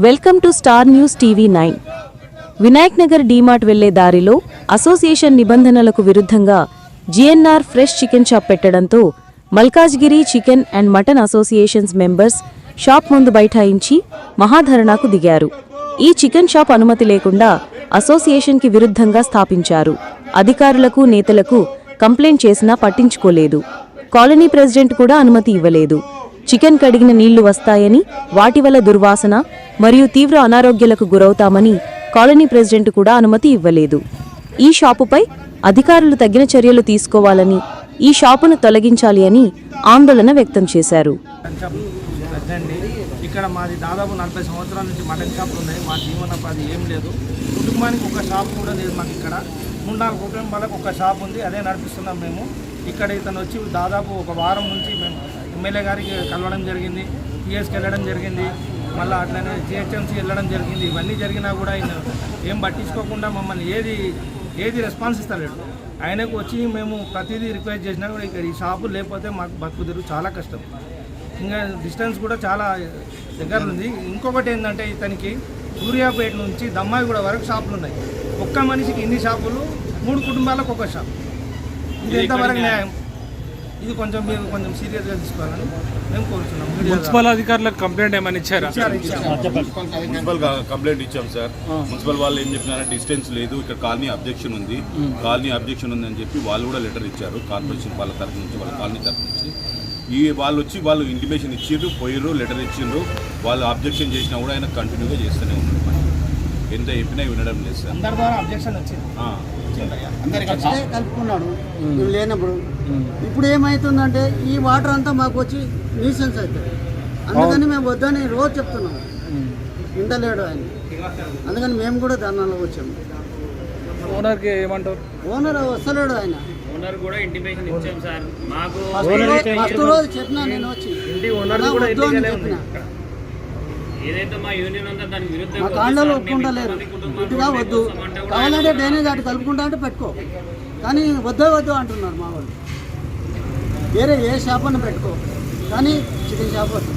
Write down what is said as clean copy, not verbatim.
Welcome to star news TV 9. Vinayak Nagar DMart వెళ్లే దారిలో association నిబంధనలకు విరుద్ధంగా జిఎన్ఆర్ ఫ్రెష్ చికెన్ షాప్ పెట్టడంతో Malkajgiri chicken and mutton associations members shop ముందు బైఠాయించి మహాధరణాకు దిగారు. ఈ చికెన్ షాప్ అనుమతి లేకుండా అసోసియేషన్కి విరుద్ధంగా స్థాపించారు. అధికారులకు నేతలకు కంప్లైంట్ చేసినా పట్టించుకోలేదు. కాలనీ ప్రెసిడెంట్ కూడా అనుమతి ఇవ్వలేదు. చికెన్ కడిగిన నీళ్లు వస్తాయని, వాటి వల్ల దుర్వాసన మరియు తీవ్ర అనారోగ్యాలకు గురవుతామని కాలనీ ప్రెసిడెంట్ కూడా అనుమతి ఇవ్వలేదు. ఈ షాపుపై అధికారులు తగిన చర్యలు తీసుకోవాలని, ఈ షాపును తొలగించాలి అని ఆందోళన వ్యక్తం చేశారు. ఇక్కడ మాది దాదాపు 40 సంవత్సరాల నుంచి మటన్ షాపులు ఉన్నాయి. మా జీవనోపాధి ఏం లేదు. కుటుంబానికి ఒక షాప్ కూడా లేదు. మాకు ఇక్కడ 3-4 కుటుంబాలకు ఒక షాప్ ఉంది, అదే నడిపిస్తున్నాం మేము. ఇక్కడ ఇతను వచ్చి దాదాపు ఒక వారం నుంచి మేము ఎమ్మెల్యే గారికి కలవడం జరిగింది, పిఎస్కి వెళ్ళడం జరిగింది, మళ్ళీ అట్లనే జిహెచ్ఎంసీ వెళ్ళడం జరిగింది. ఇవన్నీ జరిగినా కూడా ఆయన ఏం పట్టించుకోకుండా మమ్మల్ని ఏది రెస్పాన్స్ ఇస్తలేడు. ఆయనకు వచ్చి మేము ప్రతిదీ రిక్వెస్ట్ చేసినా కూడా ఇక్కడ ఈ షాపు లేకపోతే మాకు బతుకుదిరు చాలా కష్టం. ఇంకా డిస్టెన్స్ కూడా చాలా దగ్గర ఉంది. ఇంకొకటి ఏంటంటే ఇతనికి సూర్యాపేట నుంచి దమ్మాయిగూడ వరకు షాపులు ఉన్నాయి. ఒక్క మనిషికి ఇన్ని షాపులు, 3 కుటుంబాలకు ఒక షాప్. ఇది ఎంతవరకు న్యాయం? ఇది మీరు కొంచెం సీరియస్గా తీసుకోవాలని మేము కోరుతున్నాం. మున్సిపల్ అధికారులకు కంప్లైంట్ ఏమైనా ఇచ్చారా? మున్సిపల్ కంప్లైంట్ ఇచ్చాం సార్. మున్సిపల్ వాళ్ళు ఏం చెప్పినారంటే డిస్టెన్స్ లేదు, ఇక్కడ కాలనీ అబ్జెక్షన్ ఉంది అని చెప్పి వాళ్ళు కూడా లెటర్ ఇచ్చారు. కార్పొరేషన్ వాళ్ళ తరఫు నుంచి, వాళ్ళ కాలనీ తరఫు నుంచి వాళ్ళు ఇంటిమేషన్ ఇచ్చిండ్రు, పోయిర్రు, లెటర్ ఇచ్చిండ్రు. వాళ్ళు అబ్జెక్షన్ చేసినా కూడా ఆయన కంటిన్యూగా చేస్తూనే ఉన్నారు. ఎంత చెప్పినా వినడం లేదు సార్. అందరి ద్వారా అబ్జెక్షన్ వచ్చింది. కలుపుకున్నాడు లేనప్పుడు. ఇప్పుడు ఏమవుతుందంటే ఈ వాటర్ అంతా మాకు వచ్చి న్యూసెన్స్ అవుతుంది. అందుకని మేము వద్దని రోజు చెప్తున్నాం. ఇంటలేడు ఆయన, అందుకని మేము కూడా ధర్నాలో వచ్చాము. ఓనర్కి ఏమంటారు? ఓనర్ వస్తలేడు. ఆయన ఓనర్ కూడా ఇంటిమేషన్ ఇచ్చాం సార్. మాకు ఫస్ట్ రోజు చెప్పినా నేను వచ్చి చెప్పిన ఏదైతే మా యూనియన్ ఉందో దానికి విరుద్ధంగా మా కాండలు ఒప్పుకుంటలేరు. ఇటుగా వద్దు, కావాలంటే డ్రైనేజ్ అటు కలుపుకుంటా అంటే పెట్టుకో, కానీ వద్దు అంటున్నారు మా వాళ్ళు. వేరే ఏ షాప్ అని పెట్టుకో, కానీ చికెన్ షాప్ వద్దు.